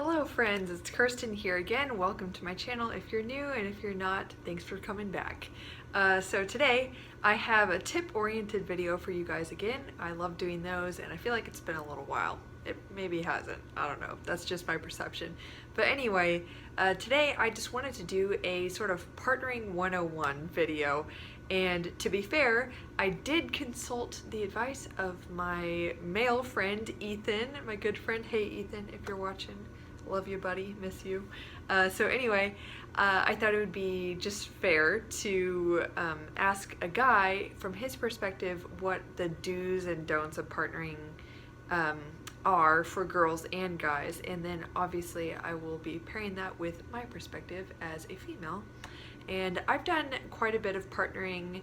Hello friends, it's Kirsten here again. Welcome to my channel if you're new, and if you're not, thanks for coming back. So today I have a tip-oriented video for you guys again. I love doing those and I feel like it's been a little while. It maybe hasn't, I don't know, that's just my perception. But anyway, today I just wanted to do a sort of partnering 101 video. And to be fair, I did consult the advice of my male friend, Ethan, my good friend. Hey Ethan, if you're watching, love you buddy, miss you. So anyway, I thought it would be just fair to ask a guy from his perspective what the do's and don'ts of partnering are for girls and guys, and then obviously I will be pairing that with my perspective as a female. And I've done quite a bit of partnering,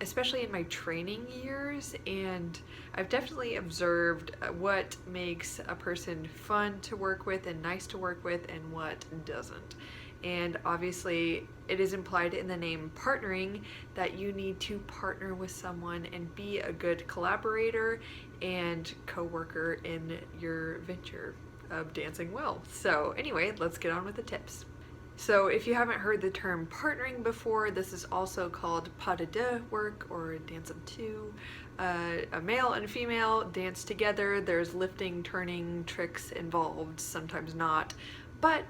especially in my training years, and I've definitely observed what makes a person fun to work with and nice to work with and what doesn't. And obviously it is implied in the name partnering that you need to partner with someone and be a good collaborator and co-worker in your venture of dancing well. So anyway, let's get on with the tips. So if you haven't heard the term partnering before, this is also called pas de deux work or dance of two. A male and a female dance together. There's lifting, turning, tricks involved, sometimes not. But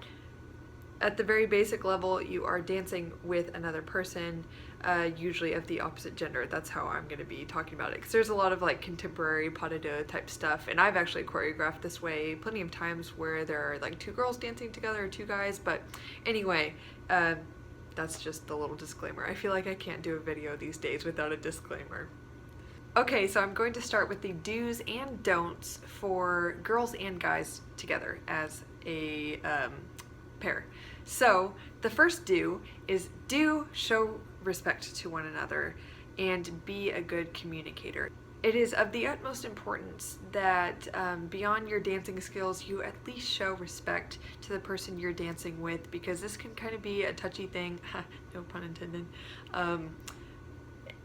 at the very basic level, you are dancing with another person, usually of the opposite gender. That's how I'm going to be talking about it, because there's a lot of like contemporary pas de deux type stuff, and I've actually choreographed this way plenty of times where there are like two girls dancing together or two guys. But anyway, that's just the little disclaimer. I feel like I can't do a video these days without a disclaimer. Okay, so I'm going to start with the do's and don'ts for girls and guys together as a pair. So the first do is show respect to one another and be a good communicator. It is of the utmost importance that beyond your dancing skills, you at least show respect to the person you're dancing with, because this can kind of be a touchy thing, no pun intended.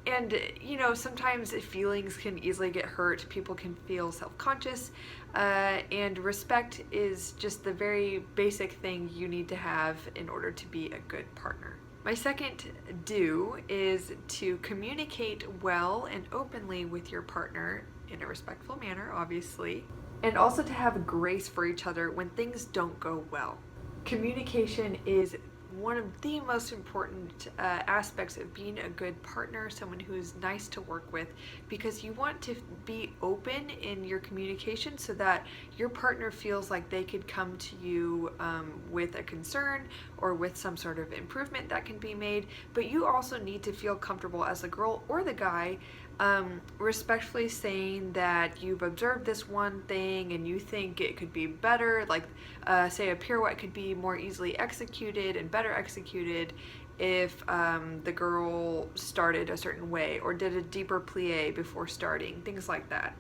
And you know, sometimes feelings can easily get hurt. People can feel self-conscious, and respect is just the very basic thing you need to have in order to be a good partner. My second do is to communicate well and openly with your partner in a respectful manner, obviously, and also to have grace for each other when things don't go well. Communication is one of the most important aspects of being a good partner, someone who is nice to work with, because you want to be open in your communication so that your partner feels like they could come to you with a concern or with some sort of improvement that can be made. But you also need to feel comfortable as the girl or the guy respectfully saying that you've observed this one thing and you think it could be better, like say a pirouette could be more easily executed and better executed if the girl started a certain way or did a deeper plie before starting, things like that.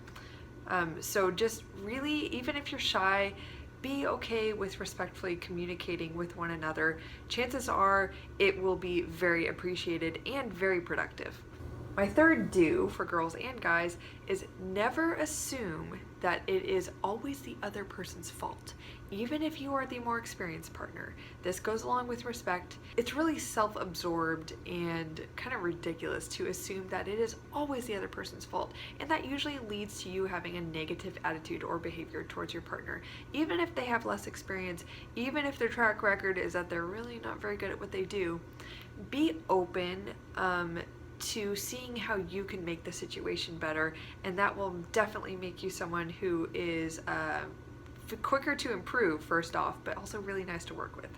So just really, even if you're shy, be okay with respectfully communicating with one another. Chances are it will be very appreciated and very productive. My third do for girls and guys is never assume that it is always the other person's fault, even if you are the more experienced partner. This goes along with respect. It's really self-absorbed and kind of ridiculous to assume that it is always the other person's fault, and that usually leads to you having a negative attitude or behavior towards your partner, even if they have less experience, even if their track record is that they're really not very good at what they do. Be open to seeing how you can make the situation better, and that will definitely make you someone who is quicker to improve, first off, but also really nice to work with.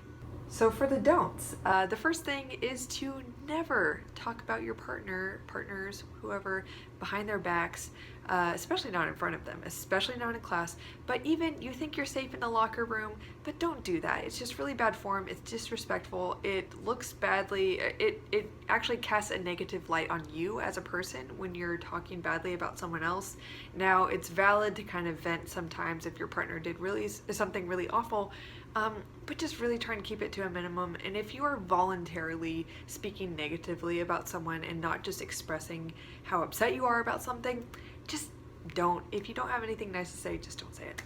So for the don'ts, the first thing is to never talk about your partners, whoever, behind their backs, especially not in front of them, especially not in class. But even you think you're safe in the locker room, but don't do that. It's just really bad form. It's disrespectful. It looks badly. It actually casts a negative light on you as a person when you're talking badly about someone else. Now, it's valid to kind of vent sometimes if your partner did something really awful, but just really trying to keep it to a minimum. And if you are voluntarily speaking negatively about someone and not just expressing how upset you are about something, just don't. If you don't have anything nice to say, just don't say it.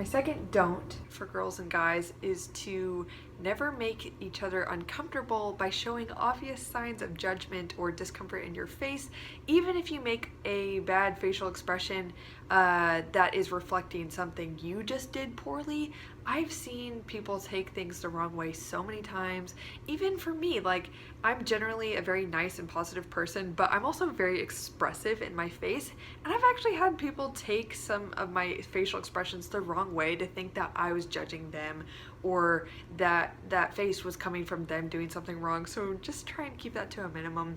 My second don't for girls and guys is to never make each other uncomfortable by showing obvious signs of judgment or discomfort in your face, even if you make a bad facial expression that is reflecting something you just did poorly. I've seen people take things the wrong way so many times. Even for me, like, I'm generally a very nice and positive person, but I'm also very expressive in my face, and I've actually had people take some of my facial expressions the wrong way to think that I was judging them or that that face was coming from them doing something wrong. So just try and keep that to a minimum.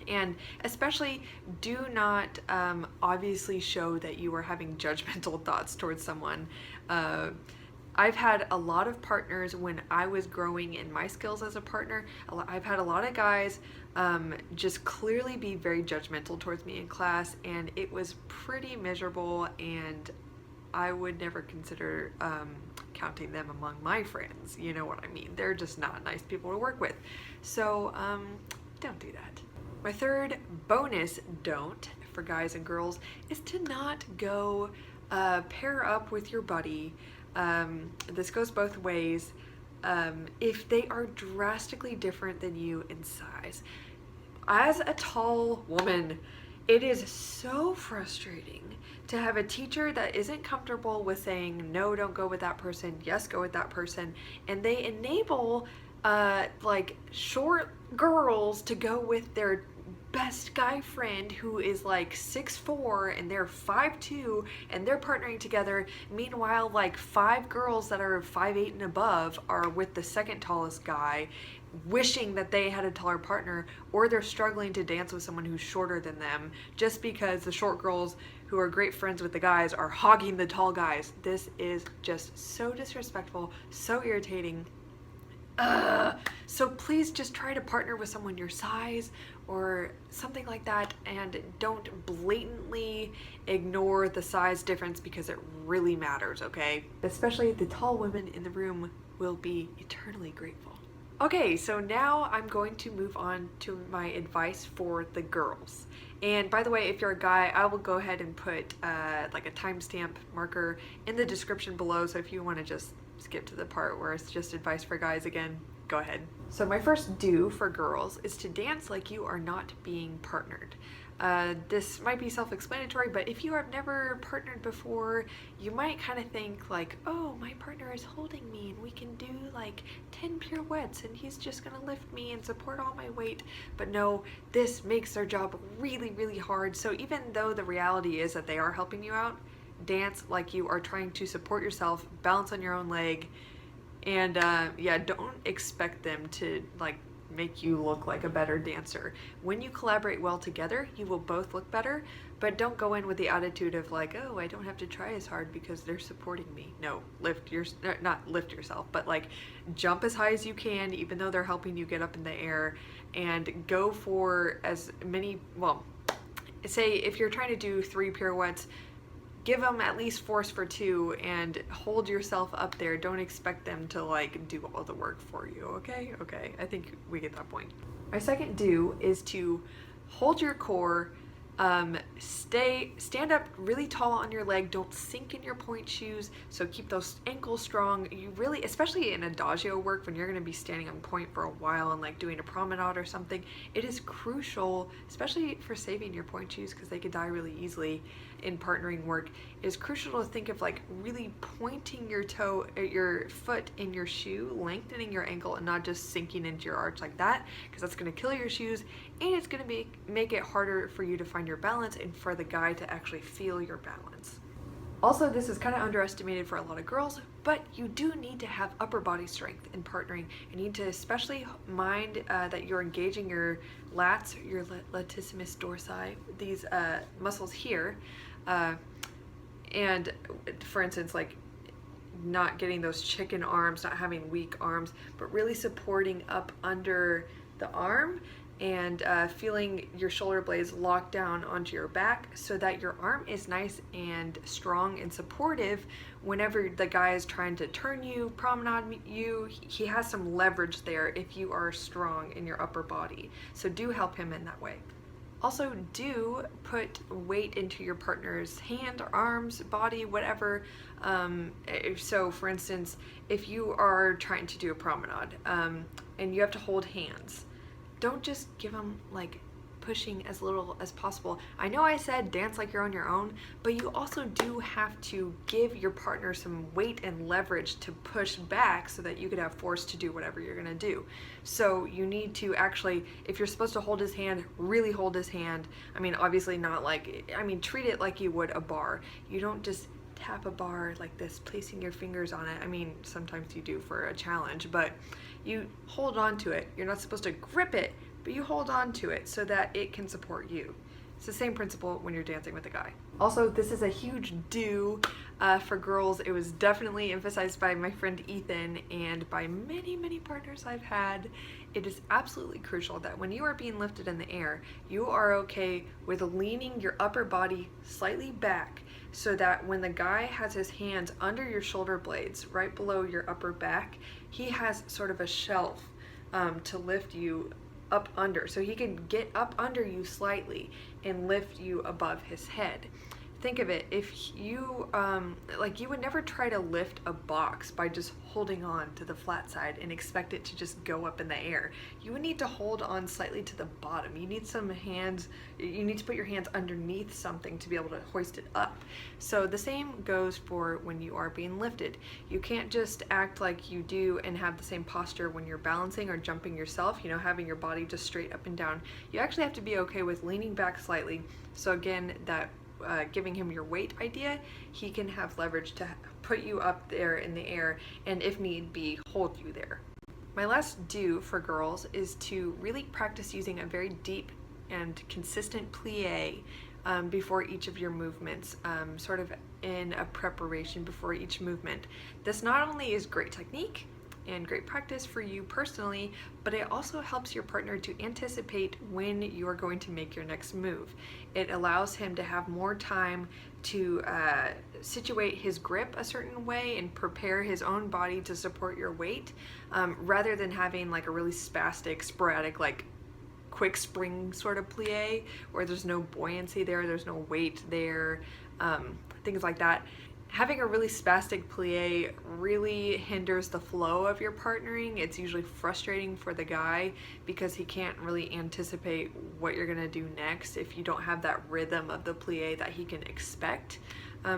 And especially do not obviously show that you are having judgmental thoughts towards someone. I've had a lot of partners when I was growing in my skills as a partner. I've had a lot of guys just clearly be very judgmental towards me in class, and it was pretty miserable, and I would never consider counting them among my friends. You know what I mean? They're just not nice people to work with. So don't do that. My third bonus don't for guys and girls is to not go pair up with your buddy. This goes both ways. If they are drastically different than you in size. As a tall woman, it is so frustrating to have a teacher that isn't comfortable with saying, no, don't go with that person, yes, go with that person, and they enable like short girls to go with their best guy friend who is like 6'4" and they're 5'2" and they're partnering together. Meanwhile, like 5 girls that are 5'8" and above are with the second tallest guy, wishing that they had a taller partner, or they're struggling to dance with someone who's shorter than them just because the short girls who are great friends with the guys are hogging the tall guys. This is just so disrespectful, so irritating. So please just try to partner with someone your size or something like that, and don't blatantly ignore the size difference because it really matters, okay? Especially the tall women in the room will be eternally grateful. Okay, so now I'm going to move on to my advice for the girls. And by the way, if you're a guy, I will go ahead and put like a timestamp marker in the description below, so if you want to just skip to the part where it's just advice for guys again, go ahead. So my first do for girls is to dance like you are not being partnered. This might be self-explanatory, but if you have never partnered before, you might kind of think like, oh, my partner is holding me and we can do like 10 pirouettes and he's just gonna lift me and support all my weight. But no, this makes their job really, really hard. So even though the reality is that they are helping you out, dance like you are trying to support yourself, balance on your own leg, and yeah, don't expect them to like make you look like a better dancer. When you collaborate well together, you will both look better, but don't go in with the attitude of like, oh, I don't have to try as hard because they're supporting me. No, not lift yourself, but like jump as high as you can, even though they're helping you get up in the air, and go for as many, well, say if you're trying to do 3 pirouettes, give them at least force for 2 and hold yourself up there. Don't expect them to like do all the work for you, okay? Okay, I think we get that point. My second do is to hold your core, stand up really tall on your leg, don't sink in your point shoes, so keep those ankles strong. You really, especially in adagio work, when you're going to be standing on point for a while and like doing a promenade or something, it is crucial, especially for saving your point shoes because they could die really easily in partnering work. It is crucial to think of like really pointing your toe, your foot in your shoe, lengthening your ankle, and not just sinking into your arch like that, because that's going to kill your shoes, and it's going to make it harder for you to find your balance and for the guy to actually feel your balance. Also, this is kind of underestimated for a lot of girls, but you do need to have upper body strength in partnering. You need to especially mind that you're engaging your lats, your latissimus dorsi, these muscles here, and for instance, like not getting those chicken arms, not having weak arms, but really supporting up under the arm and feeling your shoulder blades locked down onto your back so that your arm is nice and strong and supportive whenever the guy is trying to turn you, promenade you. He has some leverage there if you are strong in your upper body. So do help him in that way. Also, do put weight into your partner's hand, arms, body, whatever. So for instance, if you are trying to do a promenade and you have to hold hands, don't just give them like pushing as little as possible. I know I said dance like you're on your own, but you also do have to give your partner some weight and leverage to push back so that you could have force to do whatever you're gonna do. So you need to actually, if you're supposed to hold his hand, really hold his hand. I mean, obviously not like, I mean, treat it like you would a bar. You don't just tap a bar like this, placing your fingers on it. I mean, sometimes you do for a challenge, but you hold on to it. You're not supposed to grip it, but you hold on to it so that it can support you. It's the same principle when you're dancing with a guy. Also, this is a huge do for girls. It was definitely emphasized by my friend Ethan and by many, many partners I've had. It is absolutely crucial that when you are being lifted in the air, you are okay with leaning your upper body slightly back so that when the guy has his hands under your shoulder blades, right below your upper back, he has sort of a shelf to lift you up under, so he can get up under you slightly and lift you above his head. Think of it, if you, like you would never try to lift a box by just holding on to the flat side and expect it to just go up in the air. You would need to hold on slightly to the bottom. You need some hands, you need to put your hands underneath something to be able to hoist it up. So the same goes for when you are being lifted. You can't just act like you do and have the same posture when you're balancing or jumping yourself, you know, having your body just straight up and down. You actually have to be okay with leaning back slightly. So again, that giving him your weight idea, he can have leverage to put you up there in the air and if need be, hold you there. My last do for girls is to really practice using a very deep and consistent plie before each of your movements, sort of in a preparation before each movement. This not only is great technique and great practice for you personally, but it also helps your partner to anticipate when you are going to make your next move. It allows him to have more time to situate his grip a certain way and prepare his own body to support your weight, rather than having like a really spastic, sporadic, like quick spring sort of plie where there's no buoyancy there, there's no weight there, things like that. Having a really spastic plie really hinders the flow of your partnering. It's usually frustrating for the guy because he can't really anticipate what you're gonna do next if you don't have that rhythm of the plie that he can expect.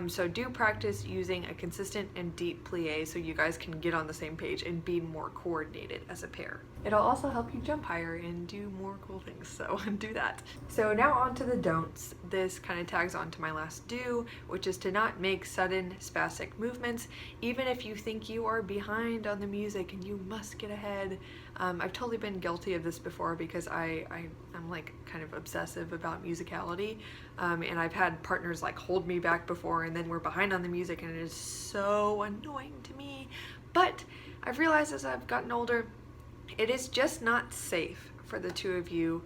So do practice using a consistent and deep plie so you guys can get on the same page and be more coordinated as a pair. It'll also help you jump higher and do more cool things, so do that. So now on to the don'ts. This kind of tags on to my last do, which is to not make sudden spastic movements, even if you think you are behind on the music and you must get ahead. I've totally been guilty of this before because I'm like kind of obsessive about musicality, and I've had partners like hold me back before and then we're behind on the music and it is so annoying to me. But I've realized as I've gotten older, it is just not safe for the two of you,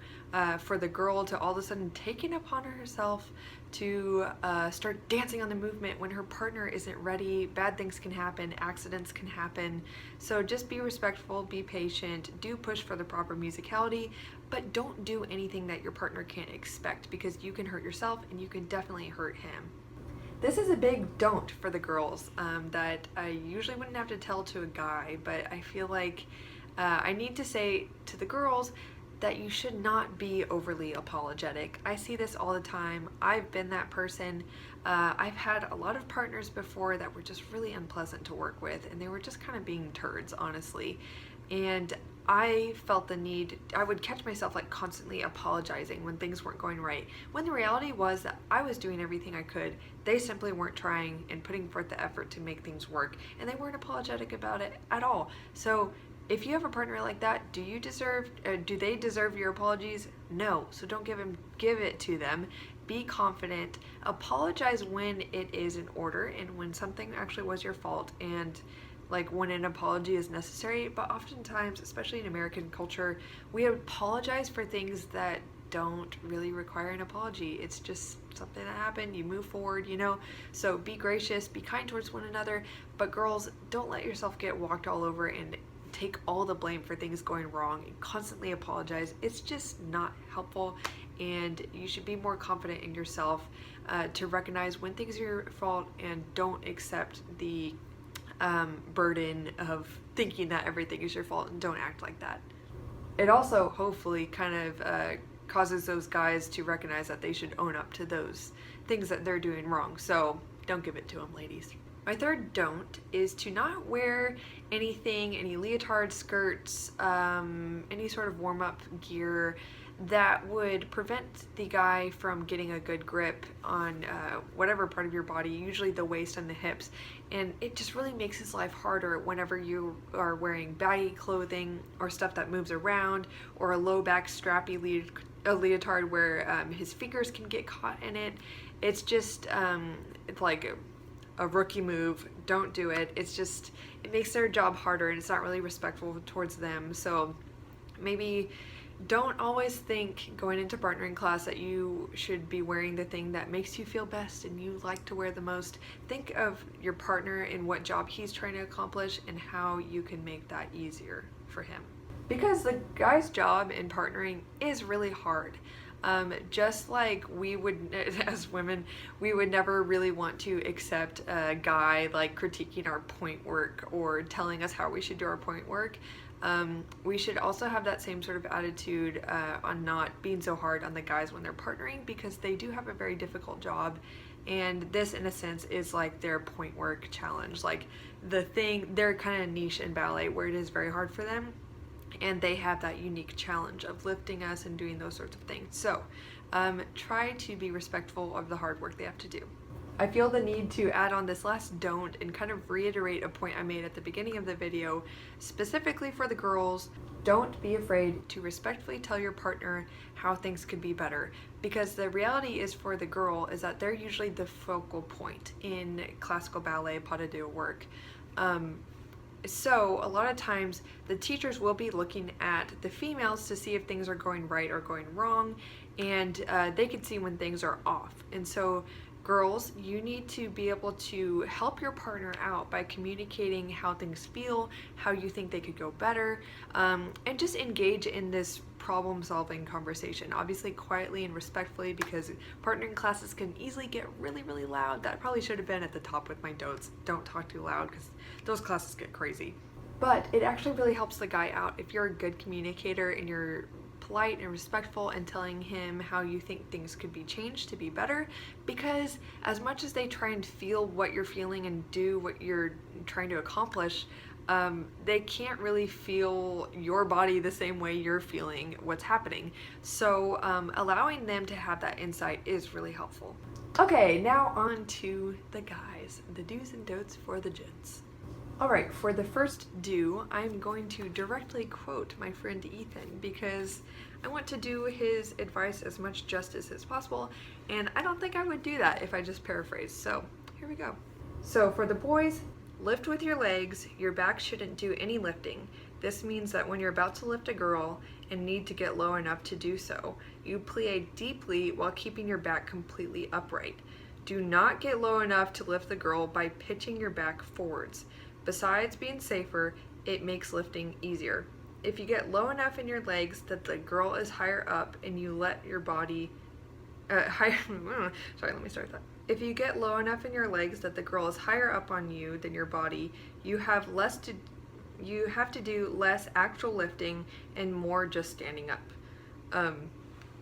for the girl to all of a sudden take it upon herself to start dancing on the movement when her partner isn't ready. Bad things can happen, accidents can happen. So just be respectful, be patient, do push for the proper musicality, but don't do anything that your partner can't expect because you can hurt yourself and you can definitely hurt him. This is a big don't for the girls that I usually wouldn't have to tell to a guy, but I feel like I need to say to the girls that you should not be overly apologetic. I see this all the time. I've been that person. I've had a lot of partners before that were just really unpleasant to work with, and they were just kind of being turds, honestly. And I felt the need, I would catch myself like constantly apologizing when things weren't going right, when the reality was that I was doing everything I could. They simply weren't trying and putting forth the effort to make things work, and they weren't apologetic about it at all. So if you have a partner like that, do they deserve your apologies? No. So don't give it to them. Be confident. Apologize when it is in order and when something actually was your fault, and like when an apology is necessary. But oftentimes, especially in American culture, we apologize for things that don't really require an apology. It's just something that happened, you move forward, you know? So be gracious, be kind towards one another, but girls, don't let yourself get walked all over and take all the blame for things going wrong and constantly apologize. It's just not helpful, and you should be more confident in yourself to recognize when things are your fault and don't accept the burden of thinking that everything is your fault, and don't act like that. It also hopefully kind of causes those guys to recognize that they should own up to those things that they're doing wrong. So don't give it to them, ladies. My third don't is to not wear anything, any leotard skirts, any sort of warm-up gear that would prevent the guy from getting a good grip on whatever part of your body, usually the waist and the hips. And it just really makes his life harder whenever you are wearing baggy clothing or stuff that moves around, or a low back strappy leotard where his fingers can get caught in it. It's just, it's like a rookie move. Don't do it. It's just, it makes their job harder and it's not really respectful towards them. So maybe don't always think going into partnering class that you should be wearing the thing that makes you feel best and you like to wear the most. Think of your partner and what job he's trying to accomplish and how you can make that easier for him. Because the guy's job in partnering is really hard. Just like we would, as women, we would never really want to accept a guy like critiquing our point work or telling us how we should do our point work. We should also have that same sort of attitude on not being so hard on the guys when they're partnering, because they do have a very difficult job, and this in a sense is like their point work challenge, like the thing, they're kind of niche in ballet where it is very hard for them, and they have that unique challenge of lifting us and doing those sorts of things. So try to be respectful of the hard work they have to do. I feel the need to add on this last don't and kind of reiterate a point I made at the beginning of the video, specifically for the girls. Don't be afraid to respectfully tell your partner how things could be better, because the reality is for the girl is that they're usually the focal point in classical ballet pas de deux work. So a lot of times the teachers will be looking at the females to see if things are going right or going wrong, and they can see when things are off. And so girls, you need to be able to help your partner out by communicating how things feel, how you think they could go better, and just engage in this problem-solving conversation. Obviously quietly and respectfully, because partnering classes can easily get really, really loud. That probably should have been at the top with my don'ts. Don't talk too loud, because those classes get crazy. But it actually really helps the guy out if you're a good communicator and you're polite and respectful and telling him how you think things could be changed to be better, because as much as they try and feel what you're feeling and do what you're trying to accomplish, they can't really feel your body the same way you're feeling what's happening. So allowing them to have that insight is really helpful. Okay, now on to the guys, the do's and don'ts for the gents. Alright, for the first do, I'm going to directly quote my friend Ethan, because I want to do his advice as much justice as possible, and I don't think I would do that if I just paraphrased, so here we go. So for the boys, lift with your legs, your back shouldn't do any lifting. This means that when you're about to lift a girl and need to get low enough to do so, you plie deeply while keeping your back completely upright. Do not get low enough to lift the girl by pitching your back forwards. Besides being safer, it makes lifting easier. If you get low enough in your legs that the girl is higher up and you let your body If you get low enough in your legs that the girl is higher up on you than your body, you have to do less actual lifting and more just standing up.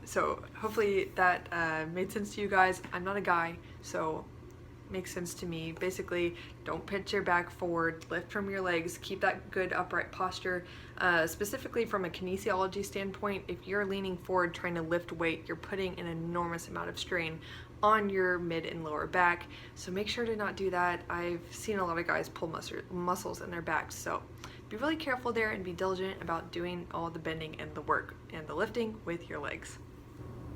So hopefully that made sense to you guys. I'm not a guy, so makes sense to me. Basically, don't pitch your back forward, lift from your legs, keep that good upright posture. Specifically from a kinesiology standpoint, if you're leaning forward trying to lift weight, you're putting an enormous amount of strain on your mid and lower back, so make sure to not do that. I've seen a lot of guys pull muscles in their backs, so be really careful there and be diligent about doing all the bending and the work and the lifting with your legs.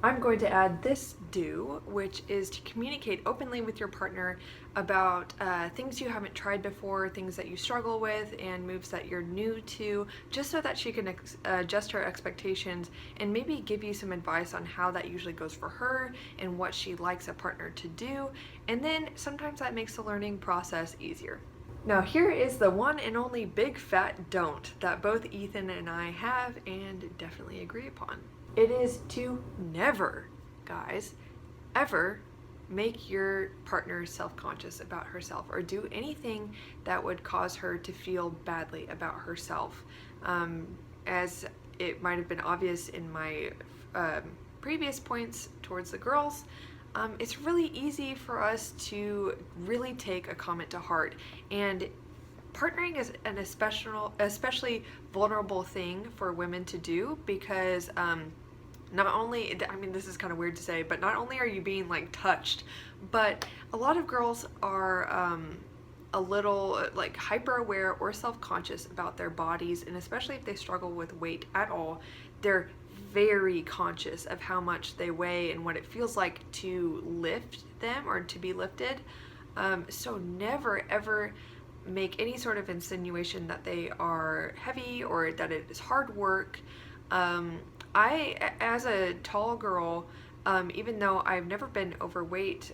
I'm going to add this do, which is to communicate openly with your partner about things you haven't tried before, things that you struggle with, and moves that you're new to, just so that she can adjust her expectations and maybe give you some advice on how that usually goes for her and what she likes a partner to do. And then sometimes that makes the learning process easier. Now here is the one and only big fat don't that both Ethan and I have and definitely agree upon. It is to never, guys, ever make your partner self-conscious about herself or do anything that would cause her to feel badly about herself. As it might have been obvious in my previous points towards the girls, it's really easy for us to really take a comment to heart, and partnering is an especially vulnerable thing for women to do because not only, I mean, this is kind of weird to say, but not only are you being like touched, but a lot of girls are a little like hyper aware or self-conscious about their bodies, and especially if they struggle with weight at all, they're very conscious of how much they weigh and what it feels like to lift them or to be lifted. So never ever make any sort of insinuation that they are heavy or that it is hard work. As a tall girl, even though I've never been overweight,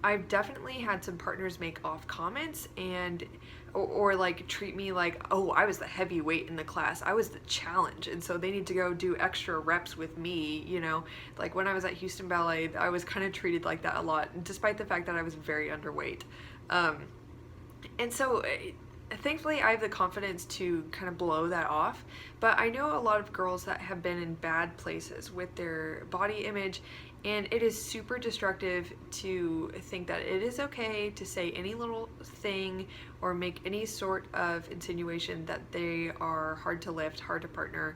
I've definitely had some partners make off comments and or like treat me like, oh, I was the heavyweight in the class, I was the challenge, and so they need to go do extra reps with me, you know. Like when I was at Houston Ballet, I was kind of treated like that a lot, despite the fact that I was very underweight. And so thankfully I have the confidence to kind of blow that off, but I know a lot of girls that have been in bad places with their body image, and it is super destructive to think that it is okay to say any little thing or make any sort of insinuation that they are hard to lift, hard to partner,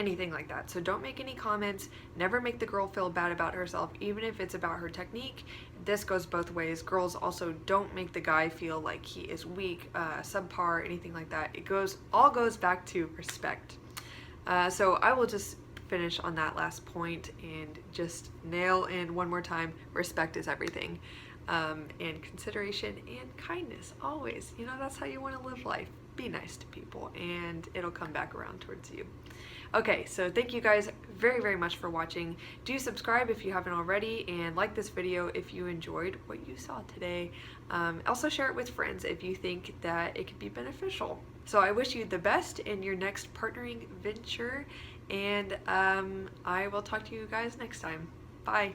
anything like that. So don't make any comments, never make the girl feel bad about herself, even if it's about her technique. This goes both ways. Girls also don't make the guy feel like he is weak, subpar, anything like that. It all goes back to respect. So I will just finish on that last point and just nail in one more time, respect is everything. And consideration and kindness, always. You know, that's how you want to live life. Be nice to people and it'll come back around towards you. Okay, so thank you guys very, very much for watching. Do subscribe if you haven't already, and like this video if you enjoyed what you saw today. Also share it with friends if you think that it could be beneficial. So I wish you the best in your next partnering venture, and I will talk to you guys next time. Bye.